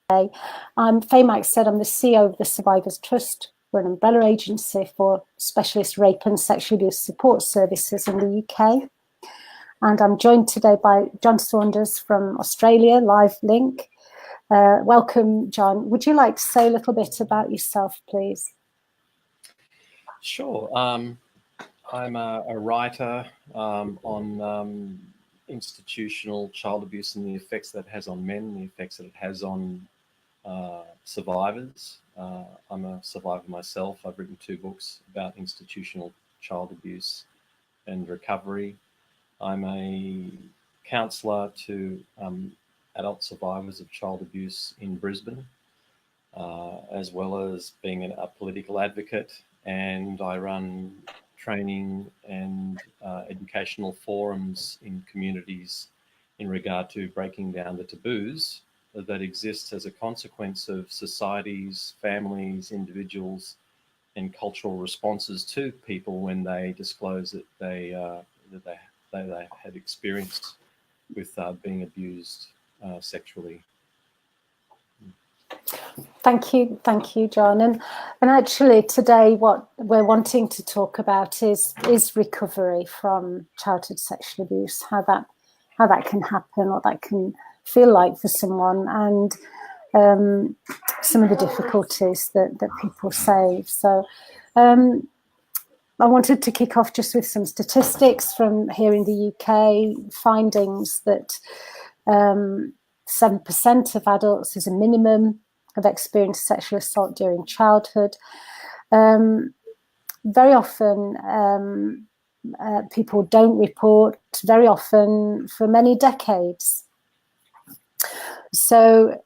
Faye Max said I'm the CEO of the Survivors Trust. We're an umbrella agency for specialist rape and sexual abuse support services in the UK. And I'm joined today by John Saunders from Australia, live link. Welcome, John. Would you like to say a little bit about yourself, please? Sure. I'm a writer on institutional child abuse and the effects that it has on men, the effects that it has on survivors. I'm a survivor myself. I've written 2 books about institutional child abuse and recovery. I'm a counsellor to adult survivors of child abuse in Brisbane, as well as being a political advocate, and I run training and educational forums in communities in regard to breaking down the taboos that exist as a consequence of societies, families, individuals, and cultural responses to people when they disclose that they had experienced with being abused sexually. Thank you, John. And actually today what we're wanting to talk about is recovery from childhood sexual abuse, how that can happen, what that can feel like for someone, and some of the difficulties that people say. So I wanted to kick off just with some statistics from here in the UK, findings that 7% of adults is a minimum have experienced sexual assault during childhood. Very often people don't report, very often for many decades. So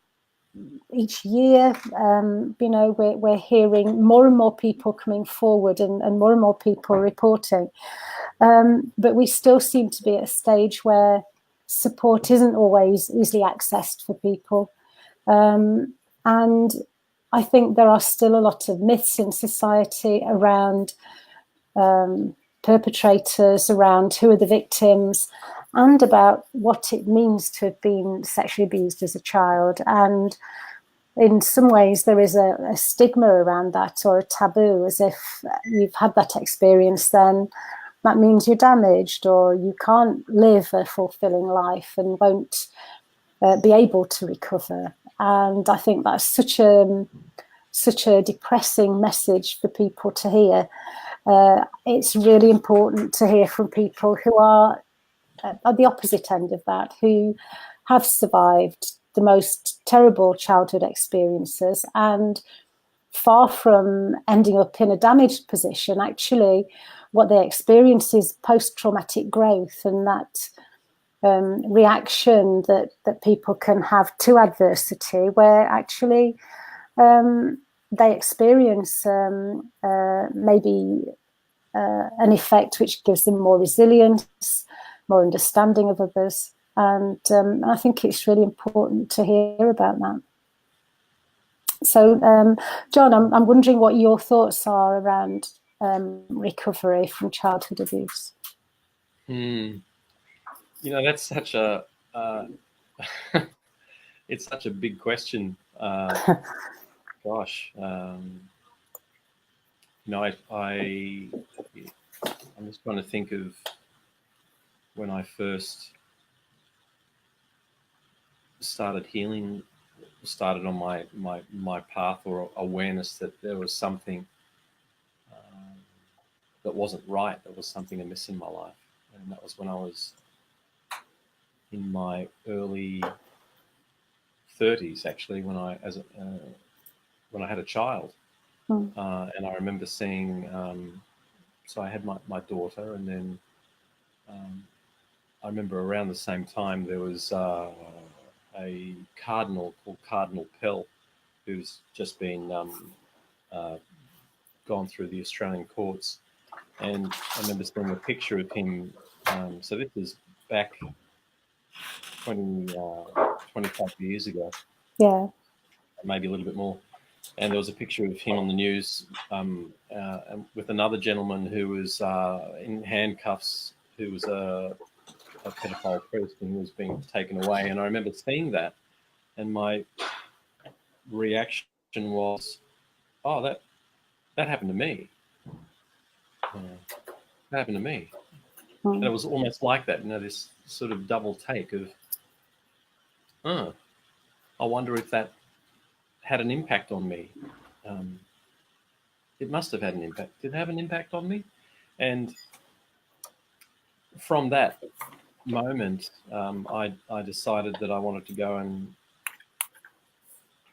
each year, we're hearing more and more people coming forward and more people reporting. But we still seem to be at a stage where support isn't always easily accessed for people. And I think there are still a lot of myths in society around perpetrators, around who are the victims, and about what it means to have been sexually abused as a child. And in some ways there is a stigma around that, or a taboo, as if you've had that experience, then that means you're damaged, or you can't live a fulfilling life and won't be able to recover. And I think that's such a depressing message for people to hear. It's really important to hear from people who are at the opposite end of that, who have survived the most terrible childhood experiences, and far from ending up in a damaged position, actually what they experience is post-traumatic growth, and that reaction that people can have to adversity, where actually they experience maybe an effect which gives them more resilience, more understanding of others. And I think it's really important to hear about that. So, John, I'm wondering what your thoughts are around recovery from childhood abuse. That's such a it's such a big question. Gosh, I'm just trying to think of when I first started healing, started on my path, or awareness that there was something that wasn't right, there was something amiss in my life, and that was when I was in my early 30s, actually, when I had a child. And I remember seeing, so I had my daughter, and then I remember around the same time there was a cardinal called Cardinal Pell, who's just been gone through the Australian courts, and I remember seeing a picture of him. So this was back 25 years ago. Yeah. Maybe a little bit more. And there was a picture of him on the news with another gentleman who was in handcuffs, who was a pedophile priest, and who was being taken away. And I remember seeing that, and my reaction was, oh, that happened to me. That happened to me. And it was almost like that, this sort of double take of, I wonder if that had an impact on me. It must have had an impact. Did it have an impact on me? And from that moment, I decided that I wanted to go and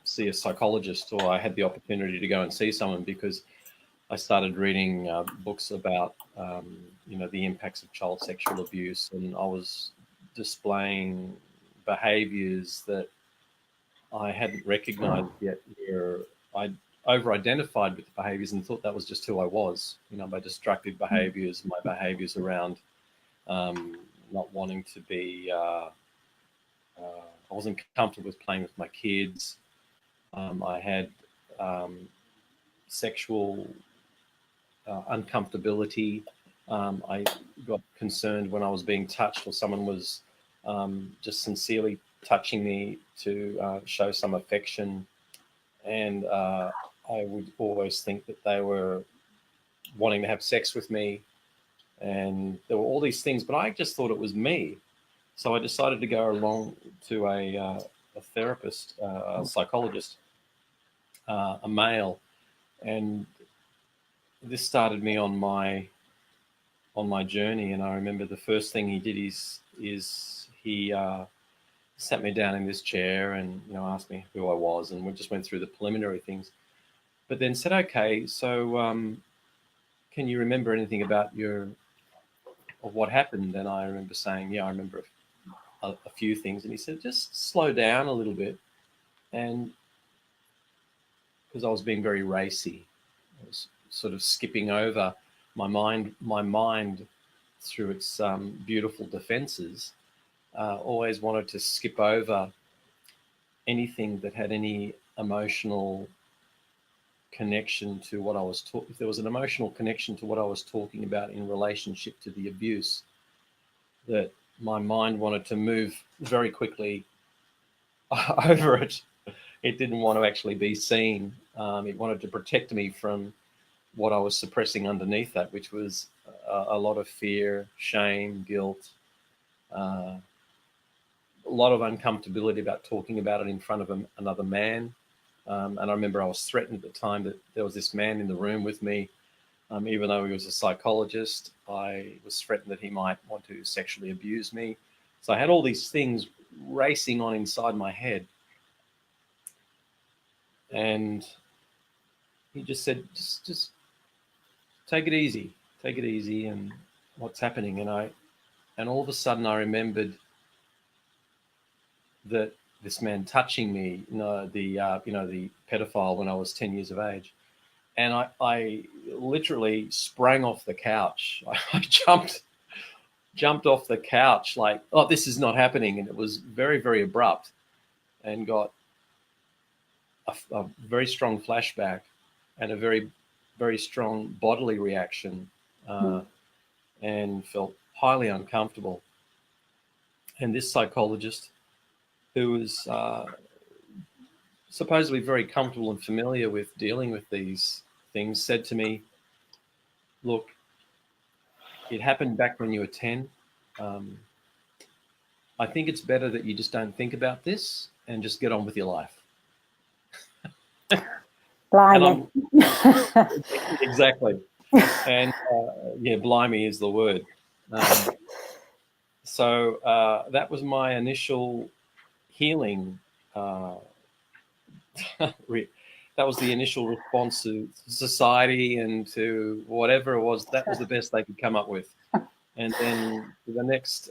see a psychologist, or I had the opportunity to go and see someone, because I started reading books about, the impacts of child sexual abuse, and I was displaying behaviours that I hadn't recognised yet, where I over-identified with the behaviours and thought that was just who I was. My destructive behaviours, my behaviours around not wanting to be. I wasn't comfortable with playing with my kids. I had sexual uncomfortability. I got concerned when I was being touched, or someone was just sincerely touching me to show some affection, and I would always think that they were wanting to have sex with me, and there were all these things, but I just thought it was me. So I decided to go along to a therapist, a psychologist, a male, and this started me on my journey. And I remember the first thing he did is he sat me down in this chair and asked me who I was, and we just went through the preliminary things, but then said, okay, so can you remember anything about of what happened? And I remember saying, yeah, I remember a few things. And he said, just slow down a little bit. And because I was being very racy, I was sort of skipping over my mind through its beautiful defenses, always wanted to skip over anything that had any emotional connection to what I was talking. If there was an emotional connection to what I was talking about in relationship to the abuse, that my mind wanted to move very quickly over it. It didn't want to actually be seen. It wanted to protect me from what I was suppressing underneath that, which was a lot of fear, shame, guilt, a lot of uncomfortability about talking about it in front of another man. And I remember I was threatened at the time that there was this man in the room with me. Even though he was a psychologist, I was threatened that he might want to sexually abuse me. So I had all these things racing on inside my head. And he just said, just take it easy, and what's happening? And all of a sudden I remembered that this man touching me, the pedophile, when I was 10 years of age. And I literally sprang off the couch. I jumped off the couch like, oh, this is not happening. And it was very, very abrupt, and got a very strong flashback and a very, very strong bodily reaction, and felt highly uncomfortable. And this psychologist, who was supposedly very comfortable and familiar with dealing with these things, said to me, look, it happened back when you were 10. I think it's better that you just don't think about this and just get on with your life. Blimey. Exactly. And yeah, blimey is the word. So that was my initial healing. That was the initial response to society and to whatever it was. That was the best they could come up with. And then for the next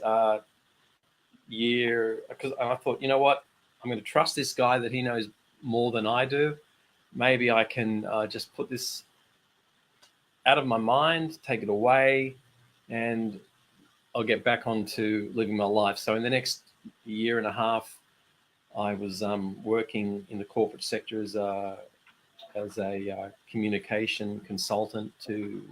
year, because I thought, you know what, I'm going to trust this guy that he knows more than I do. Maybe I can just put this out of my mind, take it away, and I'll get back onto living my life. So in the next year and a half, I was working in the corporate sector as a communication consultant to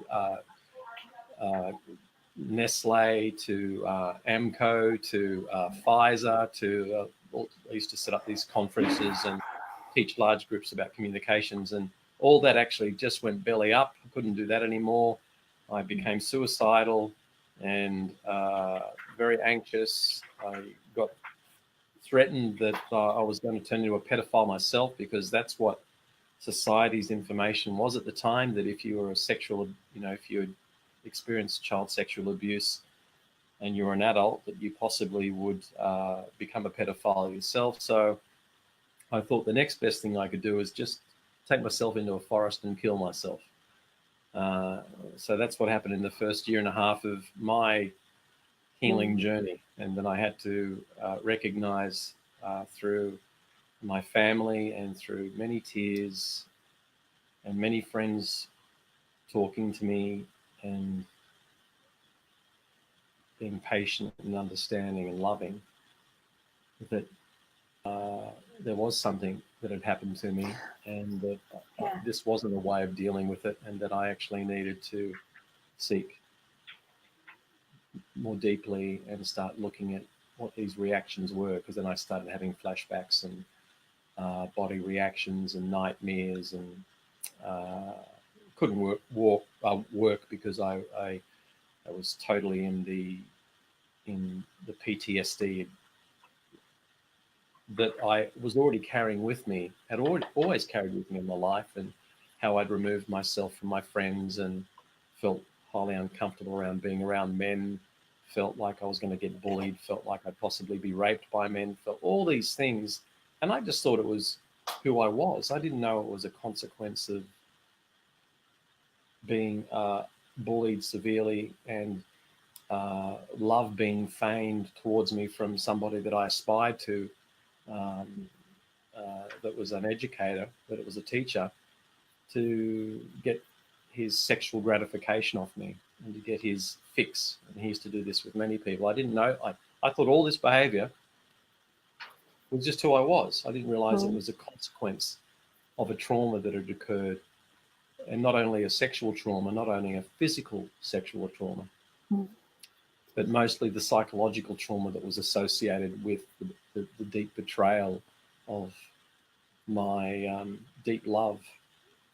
Nestle, to Amco, to Pfizer, to I used to set up these conferences and teach large groups about communications, and all that actually just went belly up. I couldn't do that anymore. I became suicidal and very anxious. I got threatened that I was going to turn into a pedophile myself, because that's what society's information was at the time, that if you were a sexual, if you had experienced child sexual abuse and you're an adult, that you possibly would become a pedophile yourself. So I thought the next best thing I could do is just take myself into a forest and kill myself. So that's what happened in the first year and a half of my healing journey. And then I had to recognize through my family and through many tears and many friends talking to me and being patient and understanding and loving, that there was something that had happened to me, and that this wasn't a way of dealing with it, and that I actually needed to seek more deeply and start looking at what these reactions were, because then I started having flashbacks and body reactions and nightmares, and couldn't work because I was totally in the PTSD that I was already carrying with me, had always carried with me in my life, and how I'd removed myself from my friends and felt highly uncomfortable around being around men, felt like I was going to get bullied, felt like I'd possibly be raped by men, felt all these things. And I just thought it was who I was. I didn't know it was a consequence of being bullied severely, and love being feigned towards me from somebody that I aspired to, that was an educator, that it was a teacher, to get his sexual gratification off me and to get his fix. And he used to do this with many people. I didn't know. I thought all this behavior was just who I was. I didn't realize it was a consequence of a trauma that had occurred, and not only a sexual trauma, not only a physical sexual trauma, but mostly the psychological trauma that was associated with the deep betrayal of my deep love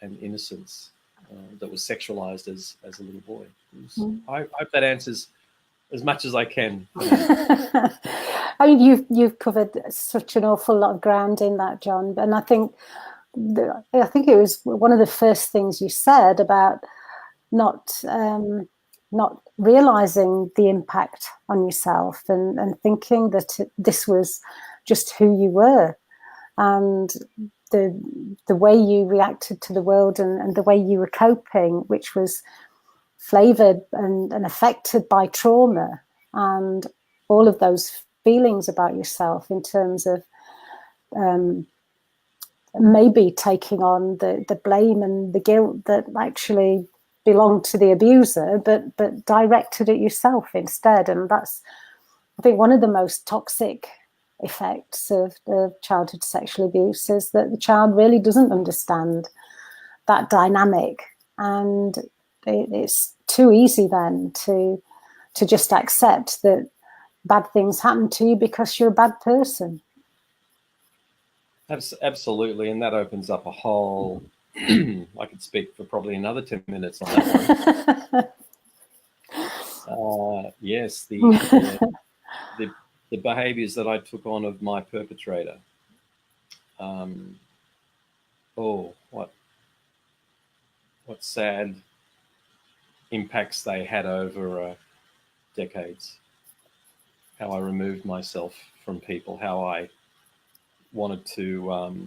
and innocence that was sexualized as a little boy. I hope that answers as much as I can. I mean, you've covered such an awful lot of ground in that, John, and I think it was one of the first things you said about not realizing the impact on yourself, and thinking that this was just who you were, and the way you reacted to the world, and the way you were coping, which was flavored and affected by trauma, and all of those feelings about yourself in terms of maybe taking on the blame and the guilt that actually belonged to the abuser, but directed at yourself instead. And that's, I think, one of the most toxic effects of childhood sexual abuse, is that the child really doesn't understand that dynamic, and it's too easy then to just accept that bad things happen to you because you're a bad person. Absolutely, and that opens up a whole I could speak for probably another 10 minutes on that one. Yes, the behaviors that I took on of my perpetrator. What sad impacts they had over decades. How I removed myself from people, how I wanted to,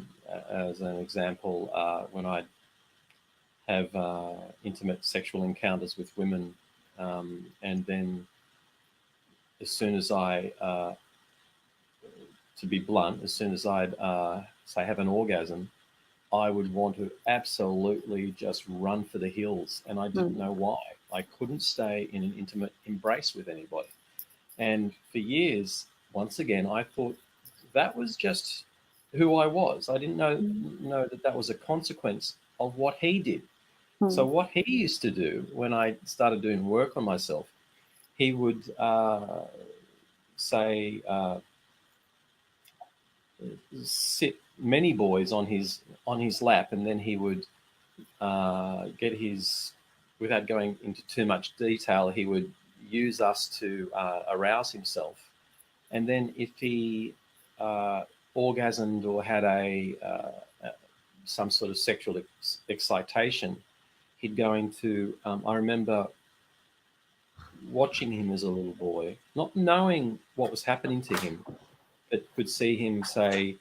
as an example, when I'd have intimate sexual encounters with women, and then as soon as I, to be blunt, as soon as I'd say have an orgasm, I would want to absolutely just run for the hills, and I didn't know why. I couldn't stay in an intimate embrace with anybody. And for years, once again, I thought that was just who I was. I didn't know that was a consequence of what he did. So what he used to do when I started doing work on myself, he would say, sit many boys on his lap, and then he would get his, without going into too much detail, he would use us to arouse himself. And then if he orgasmed or had some sort of sexual excitation, he'd go into, I remember watching him as a little boy, not knowing what was happening to him, but could see him, say,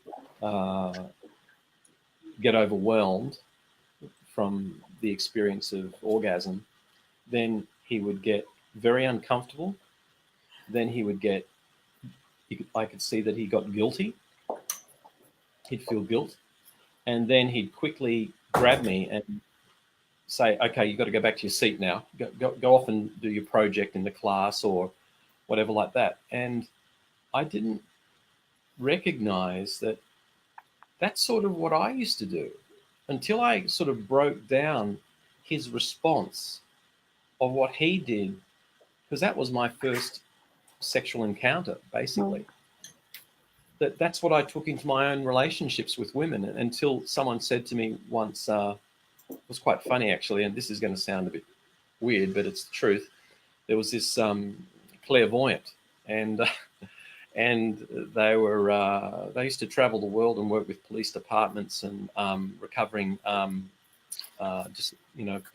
get overwhelmed from the experience of orgasm. Then he would get very uncomfortable. Then he would get, I could see that he got guilty. He'd feel guilt. And then he'd quickly grab me and say, okay, you've got to go back to your seat now. Go off and do your project in the class or whatever like that. And I didn't recognize that that's sort of what I used to do until I sort of broke down his response of what he did, because that was my first sexual encounter, basically. That's what I took into my own relationships with women, until someone said to me once, it was quite funny actually, and this is going to sound a bit weird, but it's the truth. There was this clairvoyant, and they used to travel the world and work with police departments and recovering just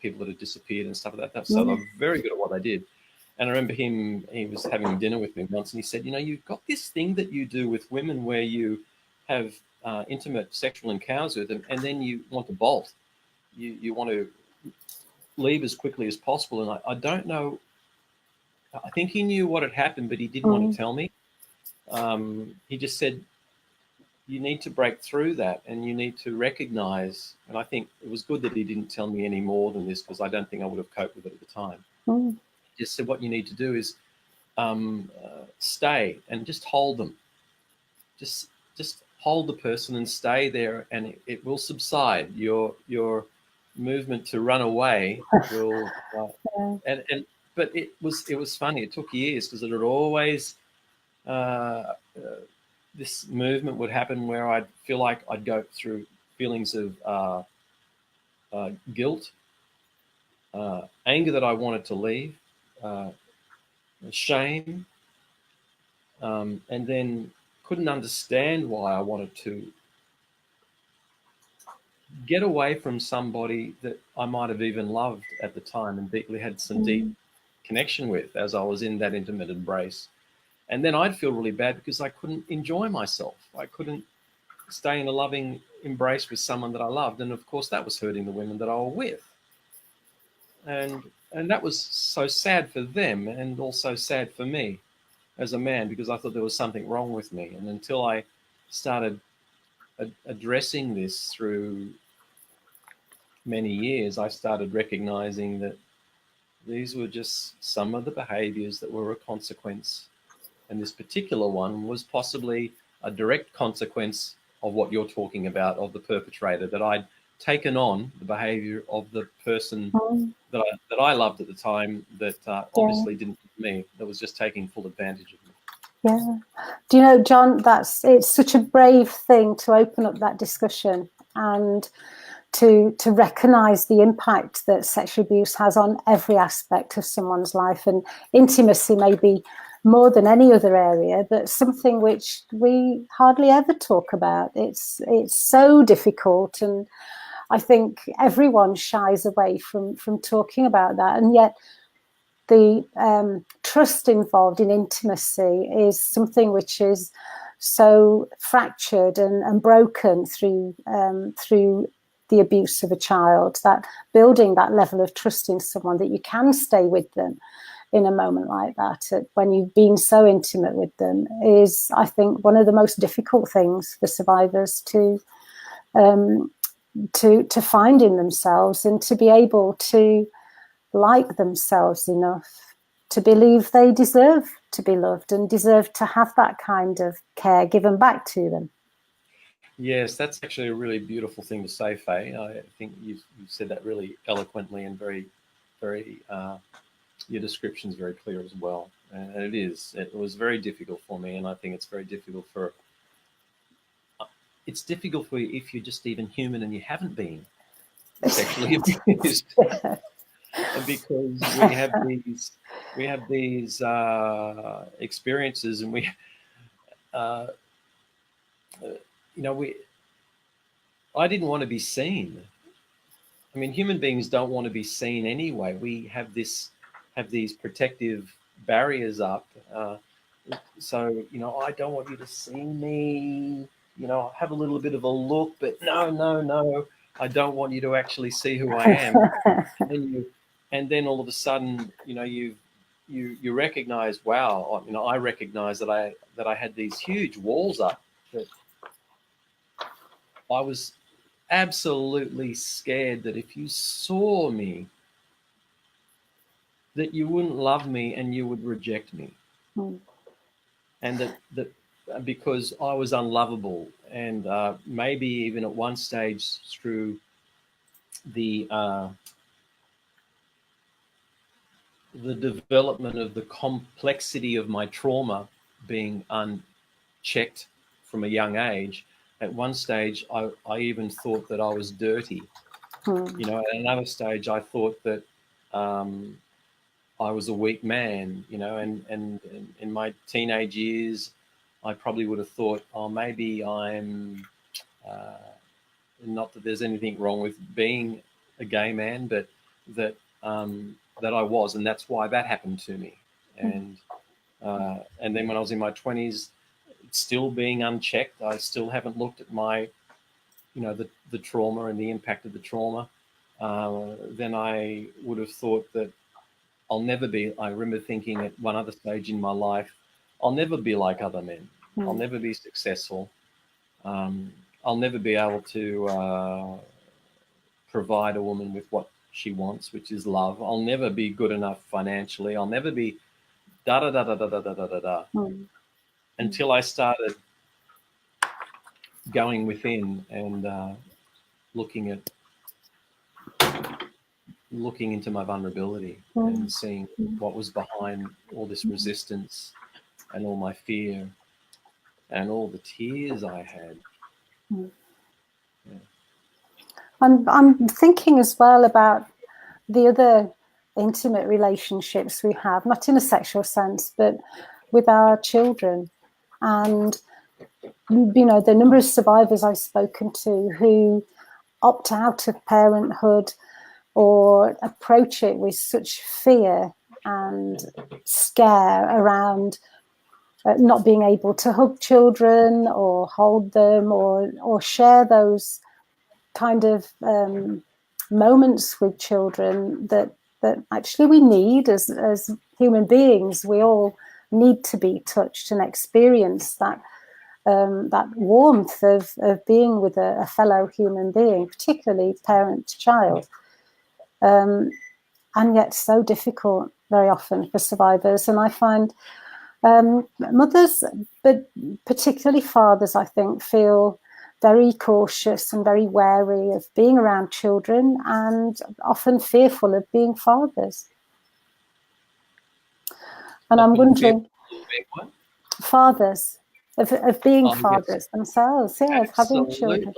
people that had disappeared and stuff like that. So they were very good at what they did. And I remember he was having dinner with me once, and he said, you've got this thing that you do with women where you have intimate sexual encounters with them, and then you want to bolt. You want to leave as quickly as possible. And I don't know, I think he knew what had happened, but he didn't want to tell me. He just said, you need to break through that, and you need to recognize, and I think it was good that he didn't tell me any more than this, because I don't think I would have coped with it at the time. He just said, what you need to do is stay and just hold them. Just hold the person and stay there, and it will subside. Your movement to run away will, but it was funny. It took years, because it had always, this movement would happen where I'd feel like I'd go through feelings of guilt, anger that I wanted to leave, shame, and then couldn't understand why I wanted to get away from somebody that I might have even loved at the time and deeply had some deep connection with as I was in that intimate embrace. And then I'd feel really bad because I couldn't enjoy myself. I couldn't stay in a loving embrace with someone that I loved. And of course, that was hurting the women that I was with. And that was so sad for them, and also sad for me as a man, because I thought there was something wrong with me. And until I started addressing this through many years, I started recognizing that these were just some of the behaviors that were a consequence. And this particular one was possibly a direct consequence of what you're talking about, of the perpetrator, that I'd taken on the behavior of the person that I loved at the time, that obviously didn't love me, that was just taking full advantage of me. Yeah. Do you know, John, it's such a brave thing to open up that discussion and to recognize the impact that sexual abuse has on every aspect of someone's life. And intimacy may be more than any other area, but something which we hardly ever talk about. It's so difficult, and I think everyone shies away from talking about that. And yet the trust involved in intimacy is something which is so fractured and broken through the abuse of a child, that building that level of trust in someone that you can stay with them in a moment like that, when you've been so intimate with them, is, I think, one of the most difficult things for survivors to find in themselves, and to be able to like themselves enough to believe they deserve to be loved and deserve to have that kind of care given back to them. Yes, that's actually a really beautiful thing to say, Faye. I think you've said that really eloquently and very, very, your description's very clear as well. And it was very difficult for me, and I think it's very difficult for, it's difficult for you if you're just even human and you haven't been sexually abused. Because we have these experiences, and uh, I didn't want to be seen. I mean, human beings don't want to be seen anyway. We have these protective barriers up. So, I don't want you to see me. Have a little bit of a look, but no, I don't want you to actually see who I am. And then all of a sudden, you recognize, wow, I recognize that I had these huge walls up, that I was absolutely scared that if you saw me, that you wouldn't love me and you would reject me. And that because I was unlovable, and maybe even at one stage through the development of the complexity of my trauma being unchecked from a young age, at one stage I even thought that I was dirty. At another stage I thought that I was a weak man, and in my teenage years I probably would have thought, oh, maybe I'm not that there's anything wrong with being a gay man, but that that I was, and that's why that happened to me. And then when I was in my 20s, still being unchecked, I still haven't looked at my, the trauma and the impact of the trauma. Then I would have thought that I'll never be. I remember thinking at one other stage in my life, I'll never be like other men. I'll never be successful. I'll never be able to provide a woman with what she wants, which is love. I'll never be good enough financially. I'll never be da da da da da da da da da. Until I started going within and looking into my vulnerability and seeing what was behind all this resistance and all my fear and all the tears I had. I'm thinking as well about the other intimate relationships we have, not in a sexual sense, but with our children. And, the number of survivors I've spoken to who opt out of parenthood or approach it with such fear and scare around not being able to hug children or hold them or share those kind of moments with children that actually we need as human beings. We all need to be touched and experience that warmth of being with a fellow human being, particularly parent to child. And yet so difficult very often for survivors. And I find mothers, but particularly fathers, I think, feel very cautious and very wary of being around children and often fearful of being fathers. And I'm wondering, fathers, of being fathers themselves, of having children.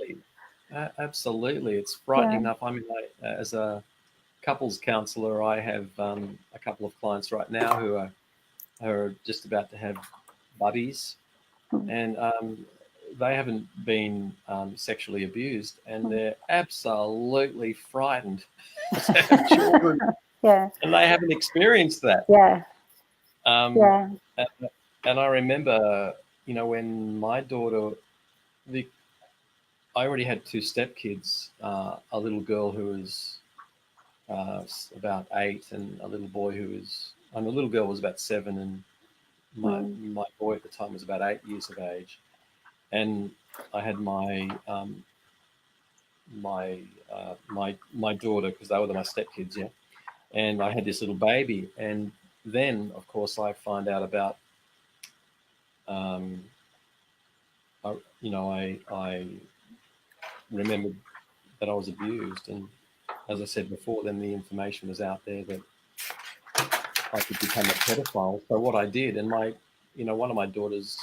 Absolutely. It's frightening enough. I mean, as a couples counsellor, I have a couple of clients right now who are just about to have buddies, and they haven't been sexually abused, and they're absolutely frightened to have children. And they haven't experienced that. And I remember, when my daughter, I already had two stepkids, a little girl who was about 8, and a little boy the little girl was about 7, and my boy at the time was about 8 years of age. And I had my daughter, because they were my stepkids, and I had this little baby. And then, of course, I find out about, I remembered that I was abused. And as I said before, then the information was out there that I could become a pedophile. So what I did, and one of my daughters,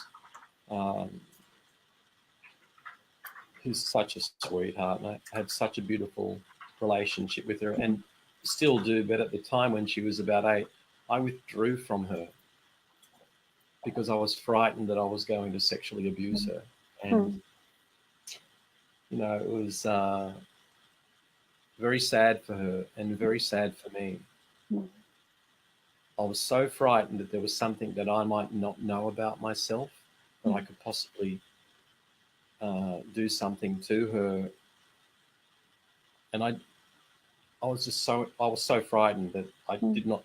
who's such a sweetheart, and I had such a beautiful relationship with her, and still do. But at the time when she was about 8, I withdrew from her because I was frightened that I was going to sexually abuse her. And it was very sad for her and very sad for me. I was so frightened that there was something that I might not know about myself, that I could possibly do something to her. And I was so frightened that I didn't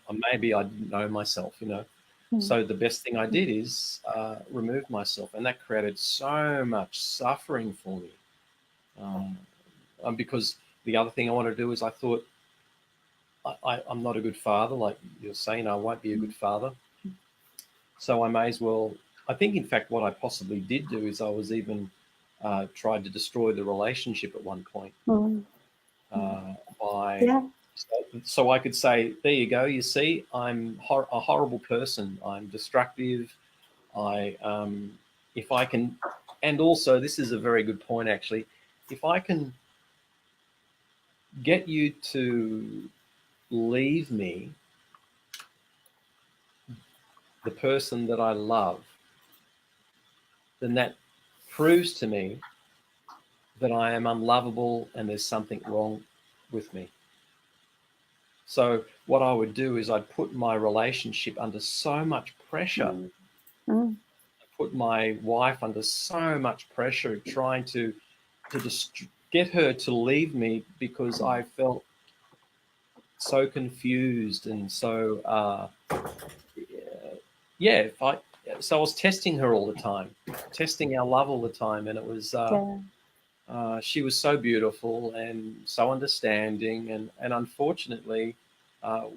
know myself, So the best thing I did is remove myself, and that created so much suffering for me. Because the other thing I wanted to do is I thought, I'm not a good father, like you're saying, I won't be a good father. So I may as well, I think in fact what I possibly did do is I was even tried to destroy the relationship at one point. So I could say, there you go, you see, I'm a horrible person, I'm destructive, if I can, and also this is a very good point actually, if I can get you to leave me, the person that I love, then that proves to me that I am unlovable and there's something wrong with me. So what I would do is I'd put my relationship under so much pressure. I put my wife under so much pressure trying to just get her to leave me because I felt so confused and so so I was testing her all the time, testing our love all the time, and it was she was so beautiful and so understanding, and unfortunately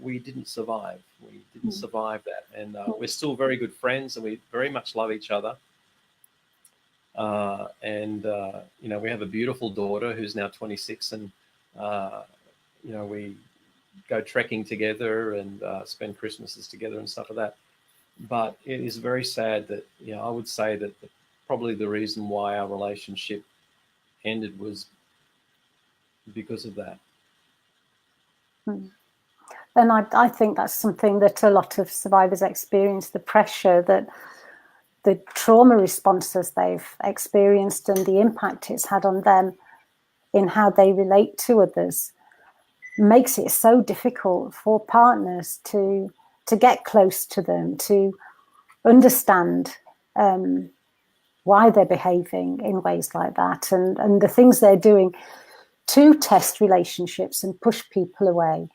we didn't survive. We didn't survive that, and we're still very good friends, and we very much love each other. We have a beautiful daughter who's now 26, and we go trekking together and spend Christmases together and stuff like that. But it is very sad that, I would say that probably the reason why our relationship ended was because of that. And I think that's something that a lot of survivors experience, the pressure that the trauma responses they've experienced and the impact it's had on them in how they relate to others makes it so difficult for partners to get close to them, to understand why they're behaving in ways like that, and the things they're doing to test relationships and push people away.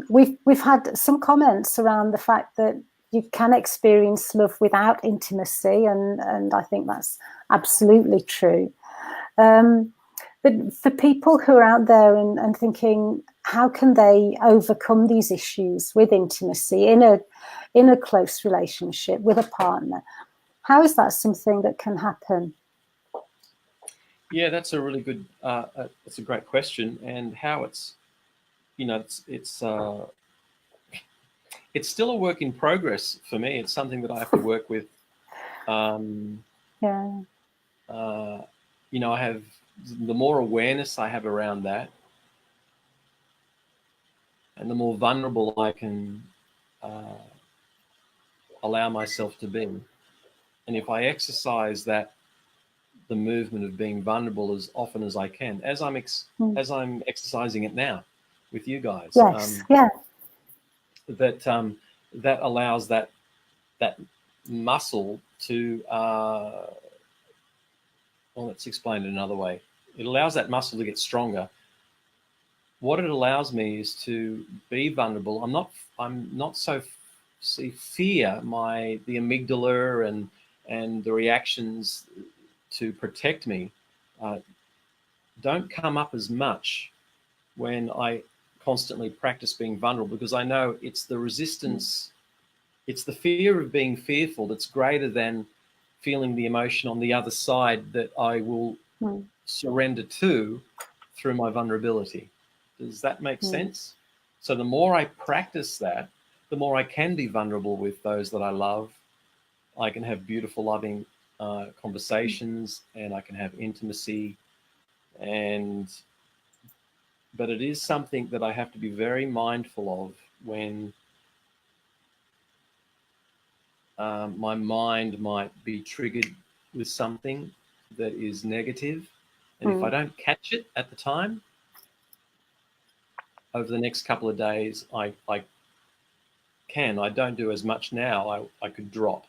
We've had some comments around the fact that you can experience love without intimacy, and I think that's absolutely true. But for people who are out there and thinking, how can they overcome these issues with intimacy in a close relationship with a partner? How is that something that can happen? Yeah, that's a really good. That's a great question, and how it's still a work in progress for me. It's something that I have to work with. I have, the more awareness I have around that, and the more vulnerable I can allow myself to be. And if I exercise that, the movement of being vulnerable as often as I can, as I'm exercising it now with you guys. That allows that muscle to let's explain it another way. It allows that muscle to get stronger. What it allows me is to be vulnerable. I'm not so fear the amygdala and the reactions to protect me don't come up as much when I constantly practice being vulnerable, because I know it's the resistance, it's the fear of being fearful that's greater than feeling the emotion on the other side that I will surrender to through my vulnerability. Does that make sense? So the more I practice that, the more I can be vulnerable with those that I love. I can have beautiful, loving conversations, and I can have intimacy, but it is something that I have to be very mindful of when my mind might be triggered with something that is negative. And if I don't catch it at the time, over the next couple of days, I don't do as much now. I could drop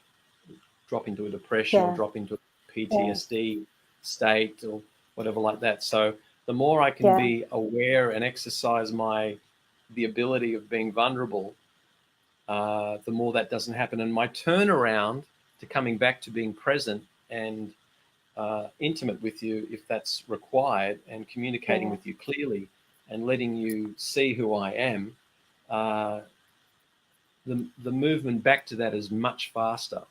into a depression or drop into a PTSD state or whatever like that. So the more I can be aware and exercise the ability of being vulnerable, the more that doesn't happen. And my turnaround to coming back to being present and intimate with you, if that's required, and communicating with you clearly and letting you see who I am, the movement back to that is much faster.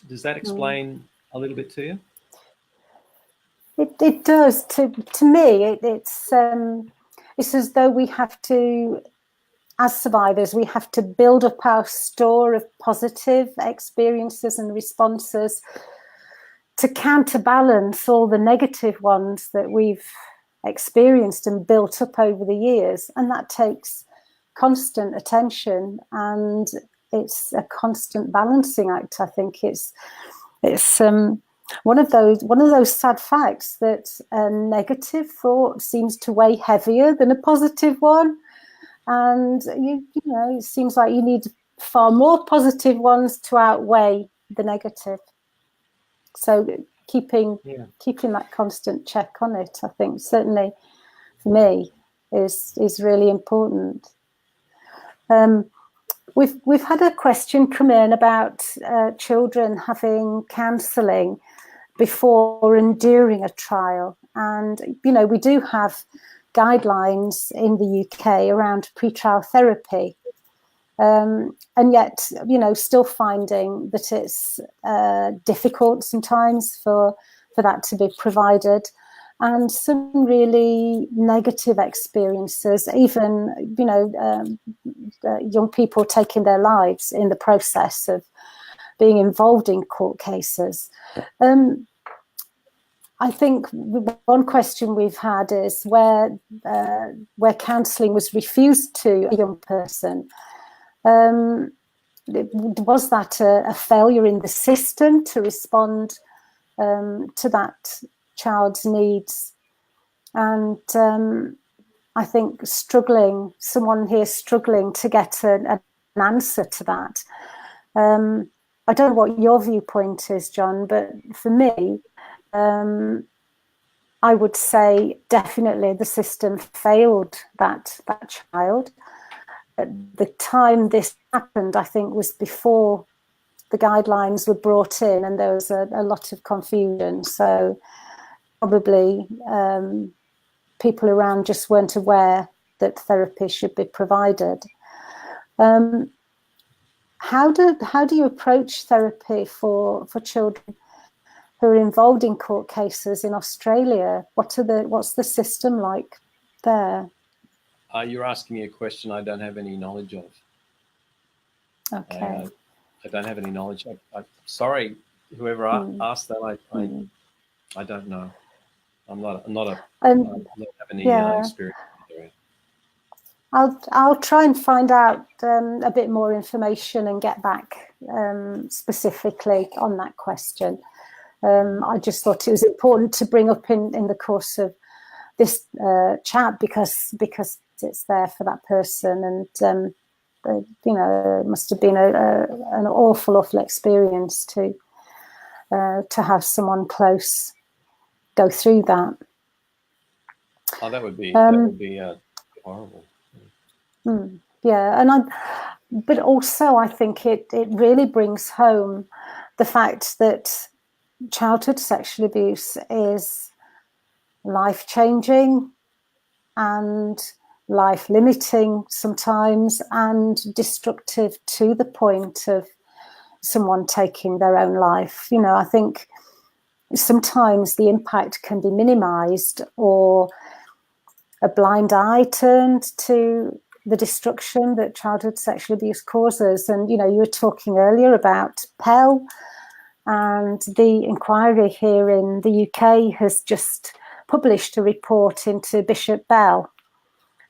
Does that explain a little bit to you? It does. To me, it's as though we have to, as survivors, we have to build up our store of positive experiences and responses to counterbalance all the negative ones that we've experienced and built up over the years. And that takes constant attention, and it's a constant balancing act. I think it's one of those sad facts that a negative thought seems to weigh heavier than a positive one. And you know, it seems like you need far more positive ones to outweigh the negative. So keeping that constant check on it, I think, certainly for me, is really important. We've had a question come in about children having counselling before and during a trial, and you know, we do have guidelines in the UK around pretrial therapy, and yet, you know, still finding that it's difficult sometimes for that to be provided, and some really negative experiences, even, you know, young people taking their lives in the process of being involved in court cases. I think one question we've had is where counselling was refused to a young person. Was that a failure in the system to respond to that child's needs? And I think someone here struggling to get an answer to that. I don't know what your viewpoint is, John, but for me, I would say definitely the system failed that child. At the time this happened, I think, was before the guidelines were brought in, and there was a lot of confusion. So probably people around just weren't aware that therapy should be provided. How do you approach therapy for children who are involved in court cases in Australia? What's the system like there? You're asking me a question I don't have any knowledge of. Okay. I don't have any knowledge. I'm sorry, whoever asked that. I don't know. I don't have any experience. I'll try and find out a bit more information and get back specifically on that question. I just thought it was important to bring up in the course of this chat because it's there for that person, and you know, it must have been an awful experience to have someone close go through that. Oh, that would be horrible. Yeah, but also I think it really brings home the fact that childhood sexual abuse is life-changing and life-limiting sometimes, and destructive to the point of someone taking their own life. You know, I think sometimes the impact can be minimized or a blind eye turned to the destruction that childhood sexual abuse causes. And, you know, you were talking earlier about Pell And the inquiry here in the UK has just published a report into Bishop Bell,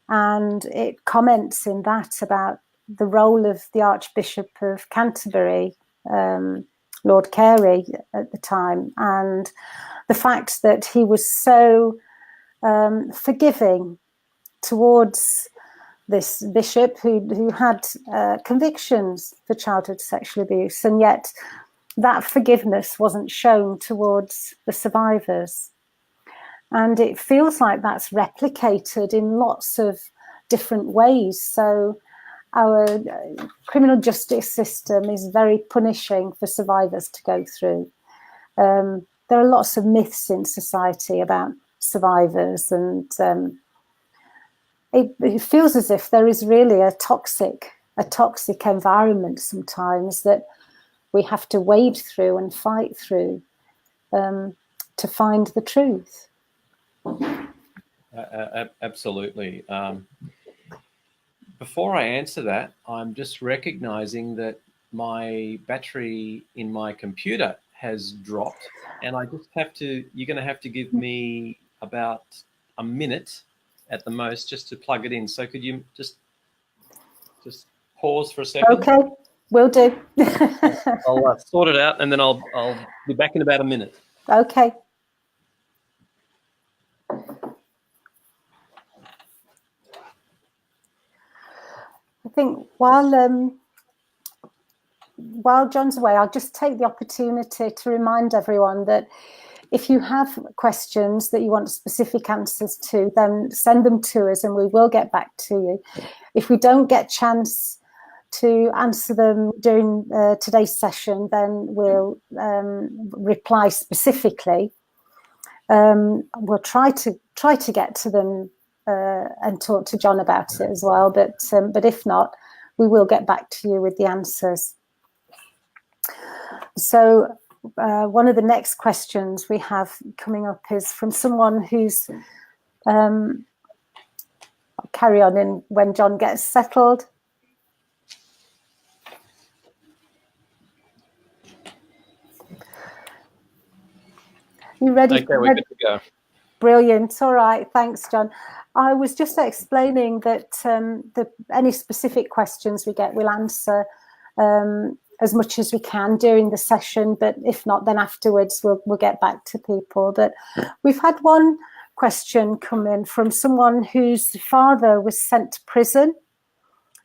and it comments in that about the role of the Archbishop of Canterbury, Lord Carey at the time, and the fact that he was so forgiving towards this bishop who had convictions for childhood sexual abuse, and yet that forgiveness wasn't shown towards the survivors. And it feels like that's replicated in lots of different ways. So our criminal justice system is very punishing for survivors to go through. There are lots of myths in society about survivors, and it feels as if there is really a toxic environment sometimes that we have to wade through and fight through to find the truth. Absolutely. Before I answer that, I'm just recognizing that my battery in my computer has dropped, and I just have to, you're going to have to give me about a minute at the most just to plug it in. So could you just pause for a second? Okay, will do. I'll sort it out, and then I'll be back in about a minute. Okay. I think while John's away, I'll just take the opportunity to remind everyone that if you have questions that you want specific answers to, then send them to us and we will get back to you. If we don't get a chance to answer them during today's session, then we'll reply specifically. We'll try to get to them and talk to John about it as well, but if not, we will get back to you with the answers. So one of the next questions we have coming up is from someone who's I'll carry on in when John gets settled. You ready? Okay, we're good to go. Brilliant. All right. Thanks, John. I was just explaining that any specific questions we get, we'll answer as much as we can during the session. But if not, then afterwards we'll get back to people. But we've had one question come in from someone whose father was sent to prison,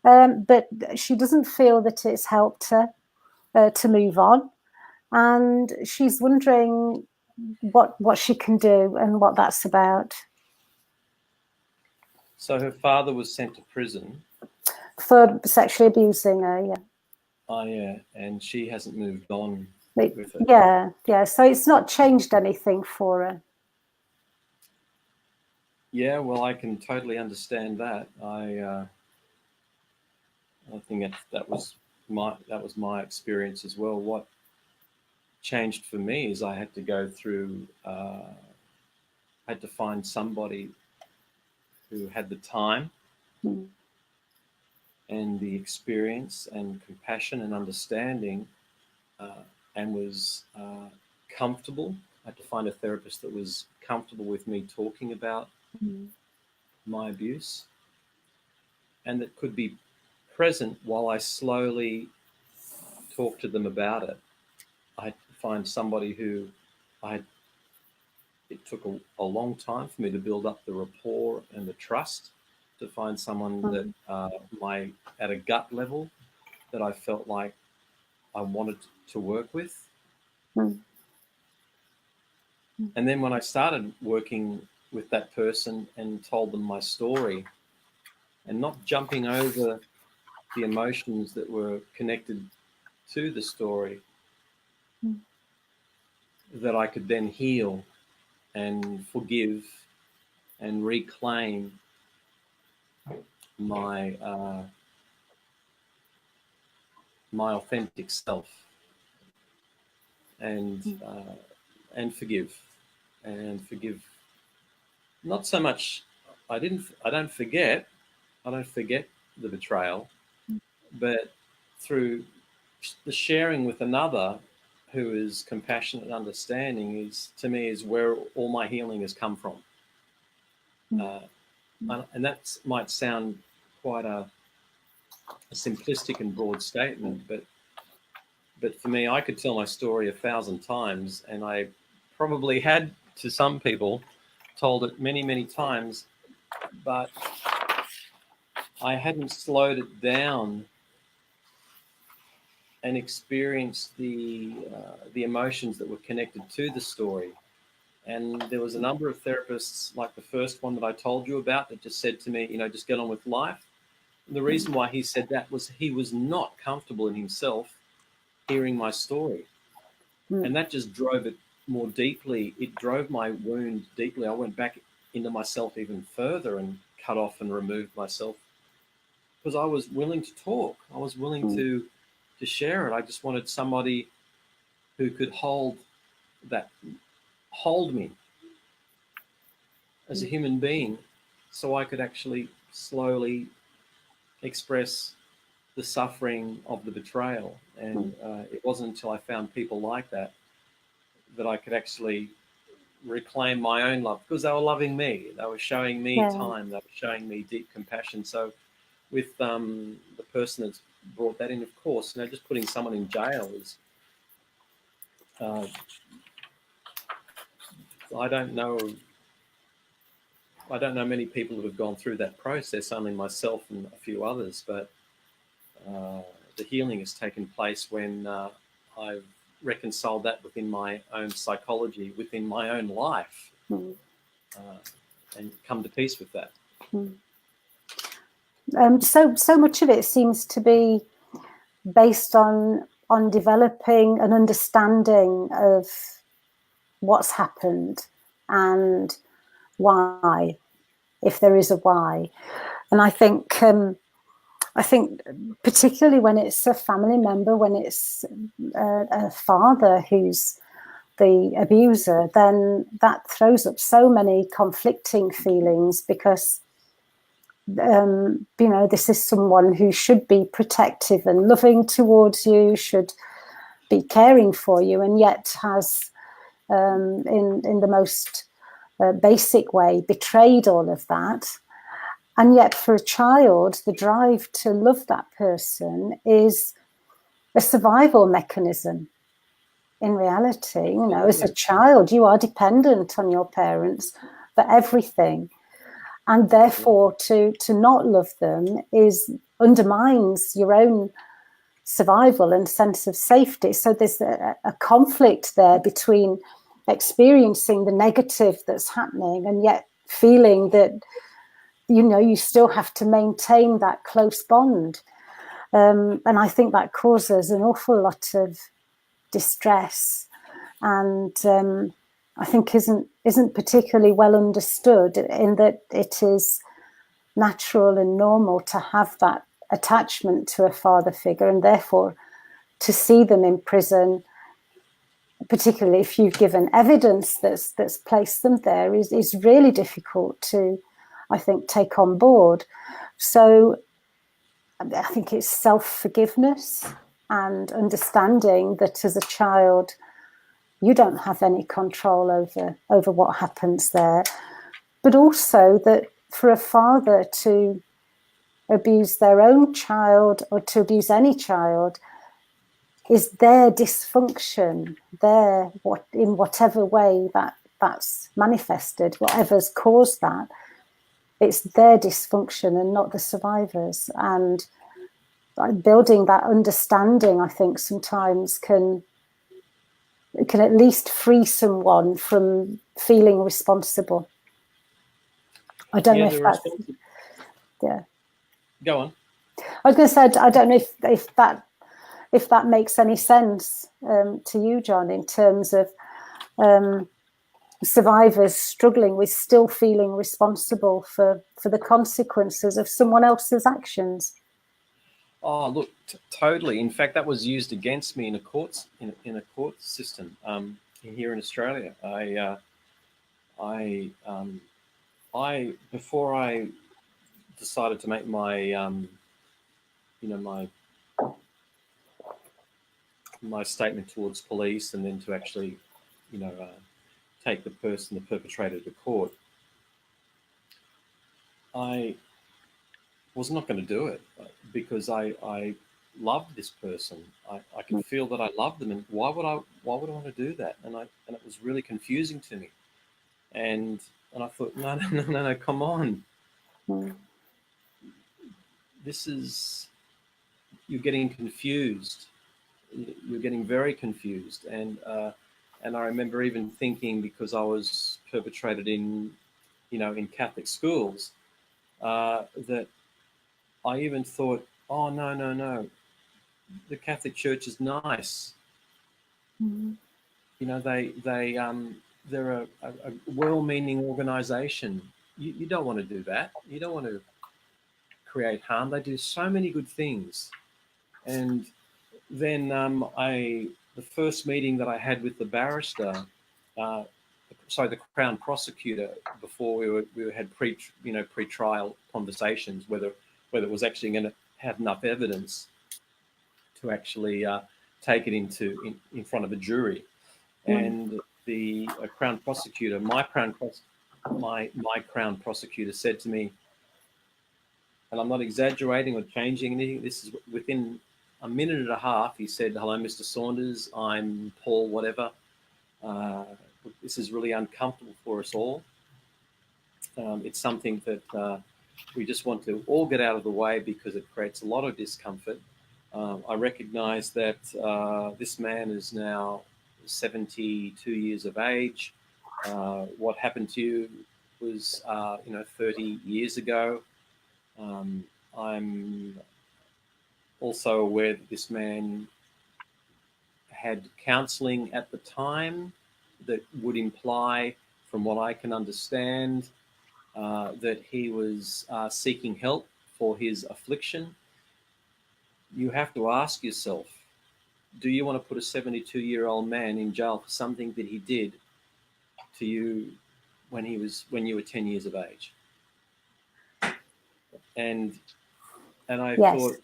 but she doesn't feel that it's helped her to move on. And she's wondering what she can do and what that's about. So her father was sent to prison For sexually abusing her, yeah. Oh yeah, and she hasn't moved on with it. Yeah. So it's not changed anything for her. Yeah, well, I can totally understand that. I think that was my experience as well. What changed for me is I had to go through. I had to find somebody who had the time and the experience and compassion and understanding, and was comfortable. I had to find a therapist that was comfortable with me talking about my abuse, and that could be present while I slowly talk to them about it. I had to find somebody who it took a long time for me to build up the rapport and the trust, to find someone that at a gut level that I felt like I wanted to work with. And then when I started working with that person and told them my story, and not jumping over the emotions that were connected to the story, that I could then heal and forgive and reclaim my my authentic self, and forgive. Not so much. I don't forget the betrayal, but through the sharing with another who is compassionate and understanding is, to me, is where all my healing has come from. And that might sound quite a simplistic and broad statement, but for me, I could tell my story 1,000 times, and I probably had, to some people, told it many, many times, but I hadn't slowed it down and experienced the emotions that were connected to the story. And there was a number of therapists, like the first one that I told you about, that just said to me, just get on with life. And the reason why he said that was he was not comfortable in himself hearing my story. And that just drove it more deeply. It drove my wound deeply. I went back into myself even further and cut off and removed myself, because I was willing to talk. I was willing to share it. I just wanted somebody who could hold me as a human being, so I could actually slowly express the suffering of the betrayal. And it wasn't until I found people like that I could actually reclaim my own love, because they were loving me. They were showing me time. They were showing me deep compassion. So with the person that's brought that in, of course, just putting someone in jail is, I don't know many people that have gone through that process, only myself and a few others, but the healing has taken place when I've reconciled that within my own psychology, within my own life, and come to peace with that. So much of it seems to be based on developing an understanding of what's happened and why, if there is a why. And I think particularly when it's a family member, when it's a father who's the abuser, then that throws up so many conflicting feelings, because this is someone who should be protective and loving towards you, should be caring for you, and yet has in the most basic way betrayed all of that. And yet for a child, the drive to love that person is a survival mechanism. In reality, as a child, you are dependent on your parents for everything. And therefore, to not love them undermines your own survival and sense of safety. So there's a conflict there between experiencing the negative that's happening and yet feeling that, you still have to maintain that close bond. And I think that causes an awful lot of distress, and I think isn't particularly well understood, in that it is natural and normal to have that attachment to a father figure, and therefore to see them in prison, particularly if you've given evidence that's placed them there, is really difficult to, I think, take on board. So I think it's self-forgiveness and understanding that as a child, you don't have any control over what happens there. But also that for a father to abuse their own child, or to abuse any child, is their dysfunction, in whatever way that's manifested, whatever's caused that, it's their dysfunction and not the survivors. And building that understanding, I think, sometimes can at least free someone from feeling responsible. I don't know if that's... Yeah. Go on. I was going to say, I don't know if that makes any sense to you, John, in terms of survivors struggling with still feeling responsible for the consequences of someone else's actions. Oh, look, totally. In fact, that was used against me in a court system here in Australia. I before I decided to make my my statement towards police, and then to actually, take the perpetrator, to court, I was not going to do it because I loved this person. I could feel that I loved them, and why would I want to do that? And it was really confusing to me. And I thought, no, come on. This is, you're getting confused. You're getting very confused. And I remember even thinking, because I was perpetrated in Catholic schools, that I even thought, oh, no. The Catholic Church is nice. They're a well-meaning organization. You don't want to do that. You don't want to create harm. They do so many good things. And then the first meeting that I had with the barrister, the Crown prosecutor, before we had pre-trial conversations, whether it was actually going to have enough evidence to actually take it in front of a jury. And the Crown prosecutor, my Crown prosecutor, said to me, and I'm not exaggerating or changing anything, this is within a minute and a half, he said, "Hello, Mr. Saunders, I'm Paul, whatever. This is really uncomfortable for us all. It's something that we just want to all get out of the way because it creates a lot of discomfort. I recognize that this man is now 72 years of age. What happened to you was, 30 years ago. I'm also aware that this man had counselling at the time that would imply, from what I can understand, that he was seeking help for his affliction. You have to ask yourself, do you want to put a 72-year-old man in jail for something that he did to you when you were 10 years of age?" And I thought,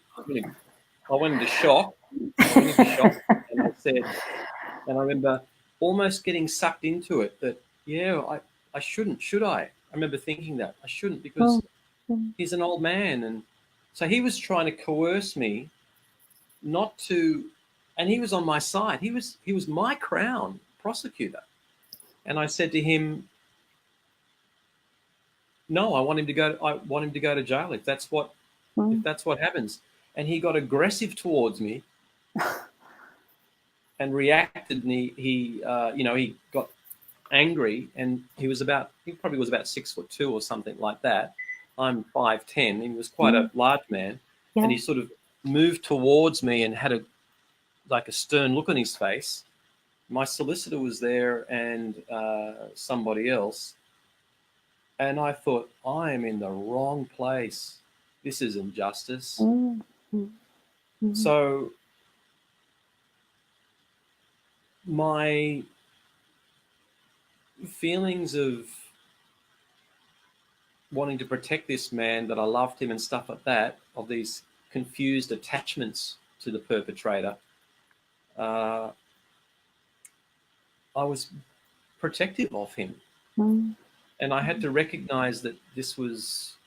I went into shock. And I said, and I remember almost getting sucked into it, that, I shouldn't, should I? I remember thinking that I shouldn't, because he's an old man. And so he was trying to coerce me not to, and he was on my side. He was my Crown prosecutor. And I said to him, no, I want him to go to jail if that's what happens. And he got aggressive towards me and reacted. And he got angry, and he probably was about 6'2" or something like that. I'm 5'10". He was quite a large man, and he sort of moved towards me and had a stern look on his face. My solicitor was there, and somebody else. And I thought, I am in the wrong place. This isn't justice. So my feelings of wanting to protect this man, that I loved him and stuff like that, of these confused attachments to the perpetrator, I was protective of him. And I had to recognize that this was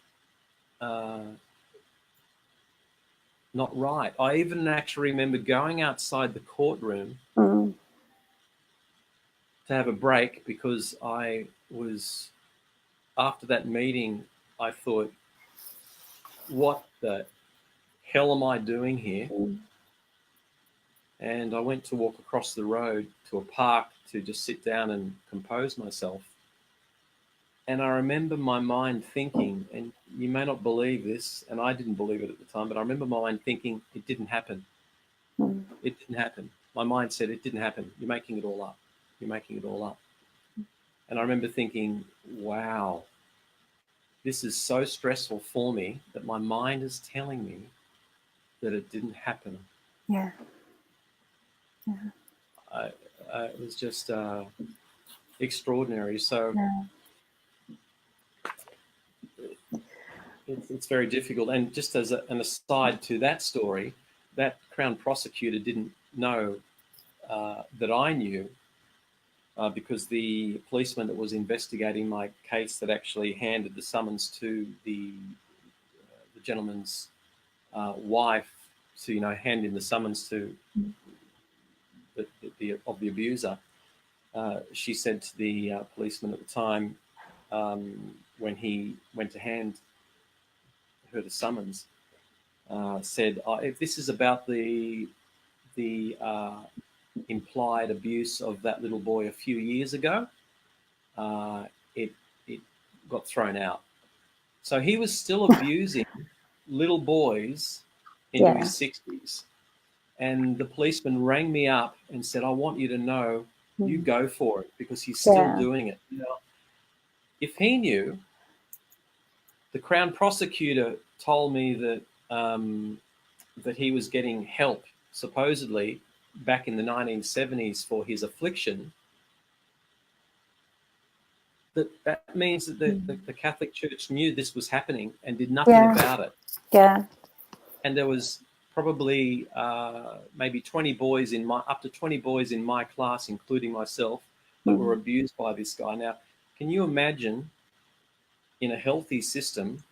not right. I even actually remember going outside the courtroom to have a break, because I was, after that meeting, I thought, what the hell am I doing here? And I went to walk across the road to a park to just sit down and compose myself. And I remember my mind thinking, and you may not believe this, and I didn't believe it at the time, but I remember my mind thinking, it didn't happen. It didn't happen. My mind said, it didn't happen. You're making it all up. You're making it all up. And I remember thinking, wow, this is so stressful for me that my mind is telling me that it didn't happen. Yeah. It was just extraordinary. So it's very difficult. And just as an aside to that story, that Crown prosecutor didn't know that I knew, because the policeman that was investigating my case that actually handed the summons to the gentleman's wife to, hand in the summons to the abuser. She said to the policeman at the time, when he went to hand her the summons, said, if this is about the implied abuse of that little boy a few years ago, it got thrown out. So he was still abusing little boys into his 60s. And the policeman rang me up and said, I want you to know, you go for it, because he's still doing it. If he knew, the Crown prosecutor told me that that he was getting help, supposedly, back in the 1970s for his affliction. That means that the Catholic Church knew this was happening and did nothing about it. Yeah. And there was probably maybe up to 20 boys in my class, including myself, that were abused by this guy. Now, can you imagine, in a healthy system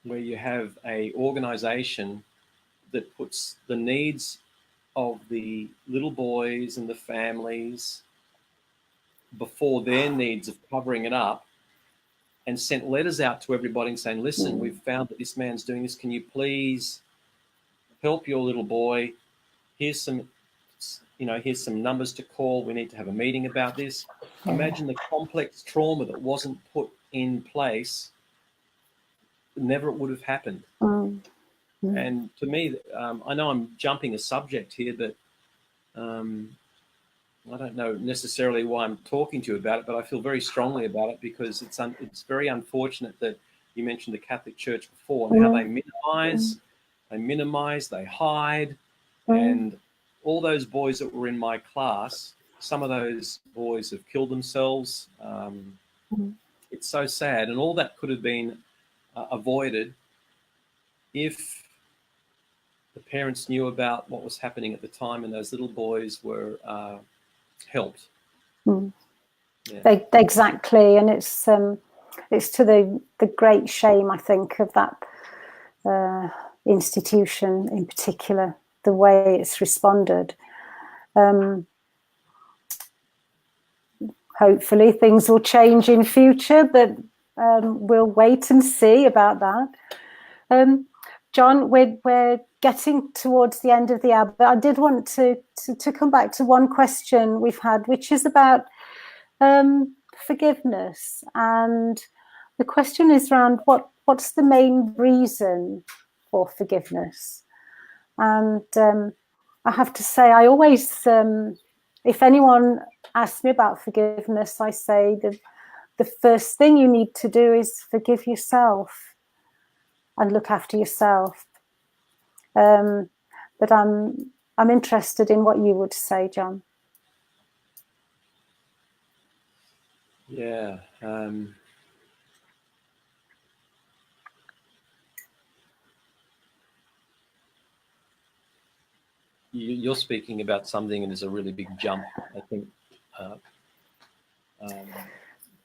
where you have a organization that puts the needs of the little boys and the families before their needs of covering it up, and sent letters out to everybody and saying, listen, we've found that this man's doing this. Can you please help your little boy? Here's some numbers to call. We need to have a meeting about this. Imagine the complex trauma that wasn't put in place. Never would have happened. And to me, I know I'm jumping a subject here, but I don't know necessarily why I'm talking to you about it, but I feel very strongly about it, because it's very unfortunate that you mentioned the Catholic Church before, and how they minimize, they hide, and all those boys that were in my class, some of those boys have killed themselves. It's so sad, and all that could have been avoided if the parents knew about what was happening at the time, and those little boys were helped. Exactly, and it's to the great shame, I think, of that institution in particular, the way it's responded. Hopefully things will change in future, but we'll wait and see about that. John, we're getting towards the end of the hour, but I did want to come back to one question we've had, which is about forgiveness. And the question is around what's the main reason for forgiveness? And I have to say, I always, if anyone asks me about forgiveness, I say the first thing you need to do is forgive yourself and look after yourself. But I'm interested in what you would say, John. Yeah. You're speaking about something, and there's a really big jump, I think,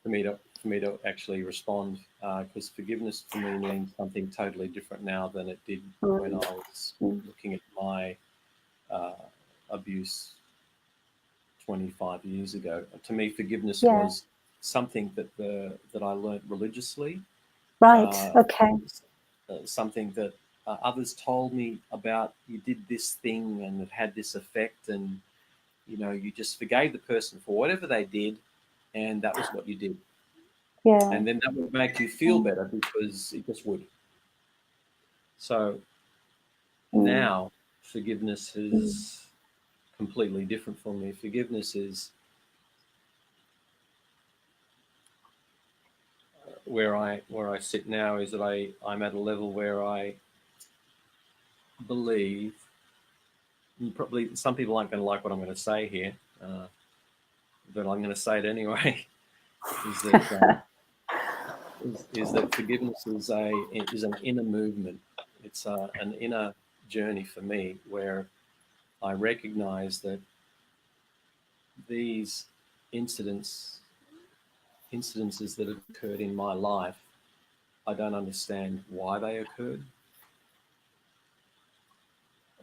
for me to actually respond, because forgiveness for me means something totally different now than it did when I was looking at my abuse 25 years ago. To me, forgiveness was something that I learned religiously. Right. Okay. Something that others told me about. You did this thing and it had this effect, and you just forgave the person for whatever they did, and that was what you did. Yeah. And then that would make you feel better, because it just would. So now forgiveness is completely different for me. Forgiveness is where I sit now, is that I'm at a level where I believe, and probably some people aren't going to like what I'm going to say here, but I'm going to say it anyway, is that forgiveness is an inner movement. It's an inner journey for me, where I recognize that these incidences that occurred in my life, I don't understand why they occurred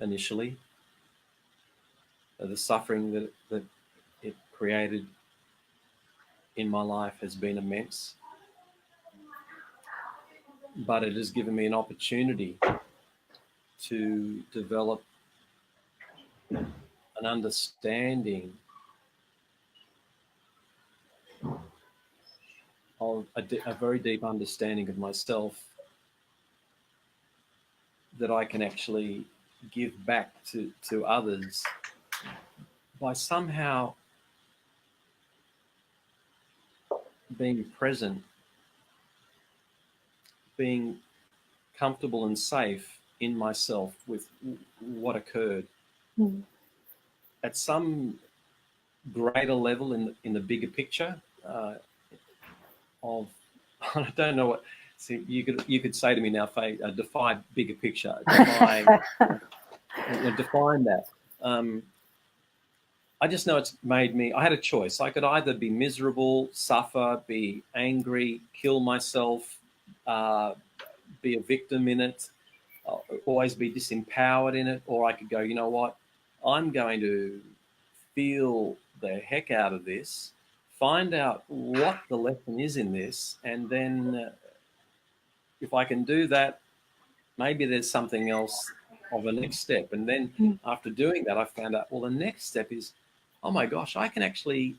initially. The suffering that it created in my life has been immense, but it has given me an opportunity to develop an understanding of a very deep understanding of myself that I can actually give back to others by somehow being present, being comfortable and safe in myself with what occurred. Mm. At some greater level in the bigger picture of I don't know what. See, you could say to me now, Faye, defy bigger picture, define that. I just know it's made me. I had a choice. I could either be miserable, suffer, be angry, kill myself, be a victim in it, always be disempowered in it, or I could go, you know what? I'm going to feel the heck out of this, find out what the lesson is in this, and then if I can do that, maybe there's something else of a next step. And then after doing that, I found out, well, the next step is, oh my gosh, I can actually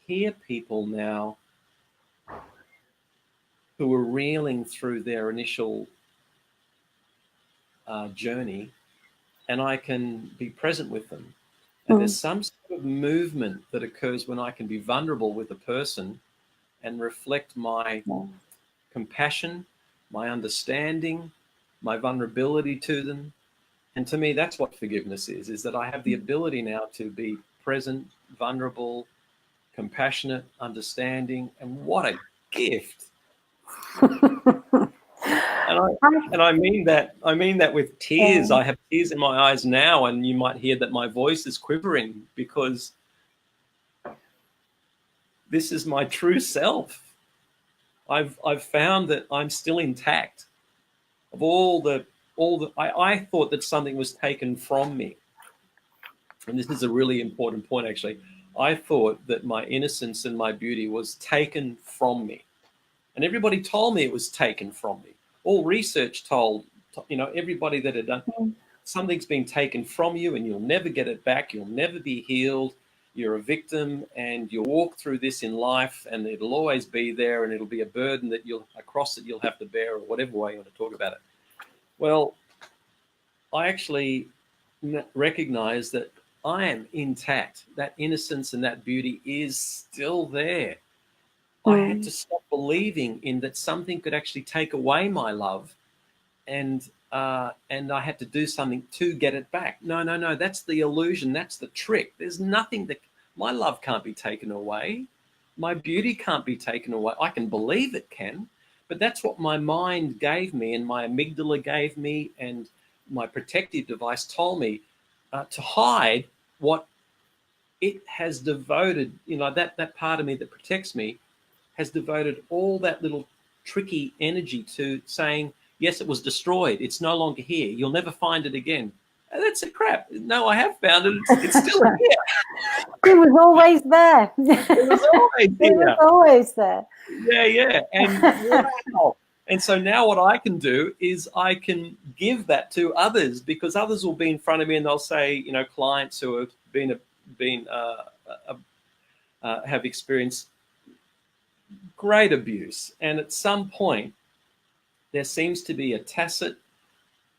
hear people now who are reeling through their initial journey, and I can be present with them. And there's some sort of movement that occurs when I can be vulnerable with a person and reflect my compassion, my understanding, my vulnerability to them. And to me, that's what forgiveness is that I have the ability now to be present, vulnerable, compassionate, understanding, and what a gift. And I mean that with tears. I have tears in my eyes now, and you might hear that my voice is quivering because this is my true self. I've found that I'm still intact. Of I thought that something was taken from me. And this is a really important point, actually. I thought that my innocence and my beauty was taken from me. And everybody told me it was taken from me. All research told, everybody that had done, something's been taken from you and you'll never get it back. You'll never be healed. You're a victim and you'll walk through this in life and it'll always be there and it'll be a burden that a cross that you'll have to bear, or whatever way you want to talk about it. Well, I actually recognize that I am intact. That innocence and that beauty is still there. I had to stop believing in that something could actually take away my love, and I had to do something to get it back. No, that's the illusion. That's the trick. There's nothing my love can't be taken away. My beauty can't be taken away. I can believe it can, but that's what my mind gave me and my amygdala gave me and my protective device told me to hide what it has devoted, that part of me that protects me has devoted all that little tricky energy to saying, yes, it was destroyed. It's no longer here. You'll never find it again. And that's a crap. No, I have found it. It's still here. It was always there. It was always here. It was always there. Yeah. And wow. And so now what I can do is I can give that to others, because others will be in front of me and they'll say, clients who have have experienced great abuse, and at some point there seems to be a tacit,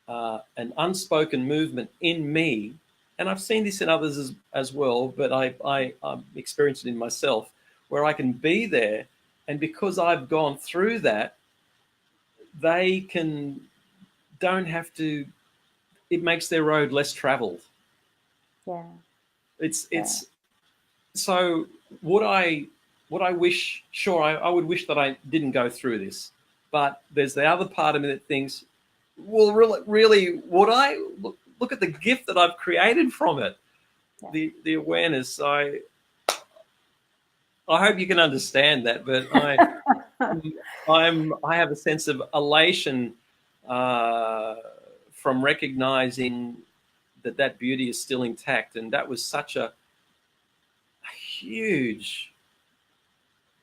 an unspoken movement in me, and I've seen this in others as well, but I experienced it in myself, where I can be there, and because I've gone through that, they don't have to. It makes their road less traveled. Yeah. It's so would I wish, sure, I would wish that I didn't go through this, but there's the other part of me that thinks, well, really, would I? Look at the gift that I've created from it, the awareness. I hope you can understand that, but I have a sense of elation from recognizing that beauty is still intact, and that was such a huge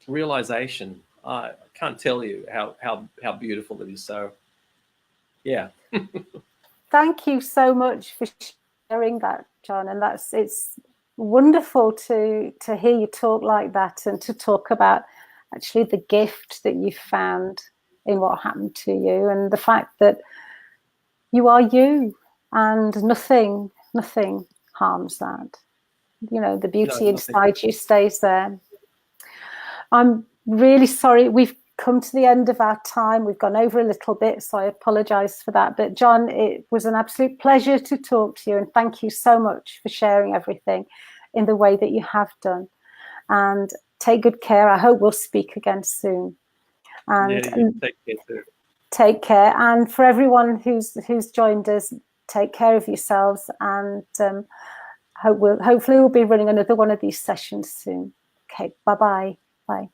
realization. I can't tell you how beautiful it is. So, yeah. Thank you so much for sharing that, John. And it's wonderful to hear you talk like that, and to talk about actually the gift that you found in what happened to you, and the fact that you are you, and nothing harms that. You know, the beauty inside you stays there. I'm really sorry. We've come to the end of our time. We've gone over a little bit, so I apologize for that. But John, it was an absolute pleasure to talk to you, and thank you so much for sharing everything in the way that you have done. And take good care. I hope we'll speak again soon. And yeah, take care too. Take care. And for everyone who's joined us, take care of yourselves, and hopefully we'll be running another one of these sessions soon. Okay, bye-bye. Bye.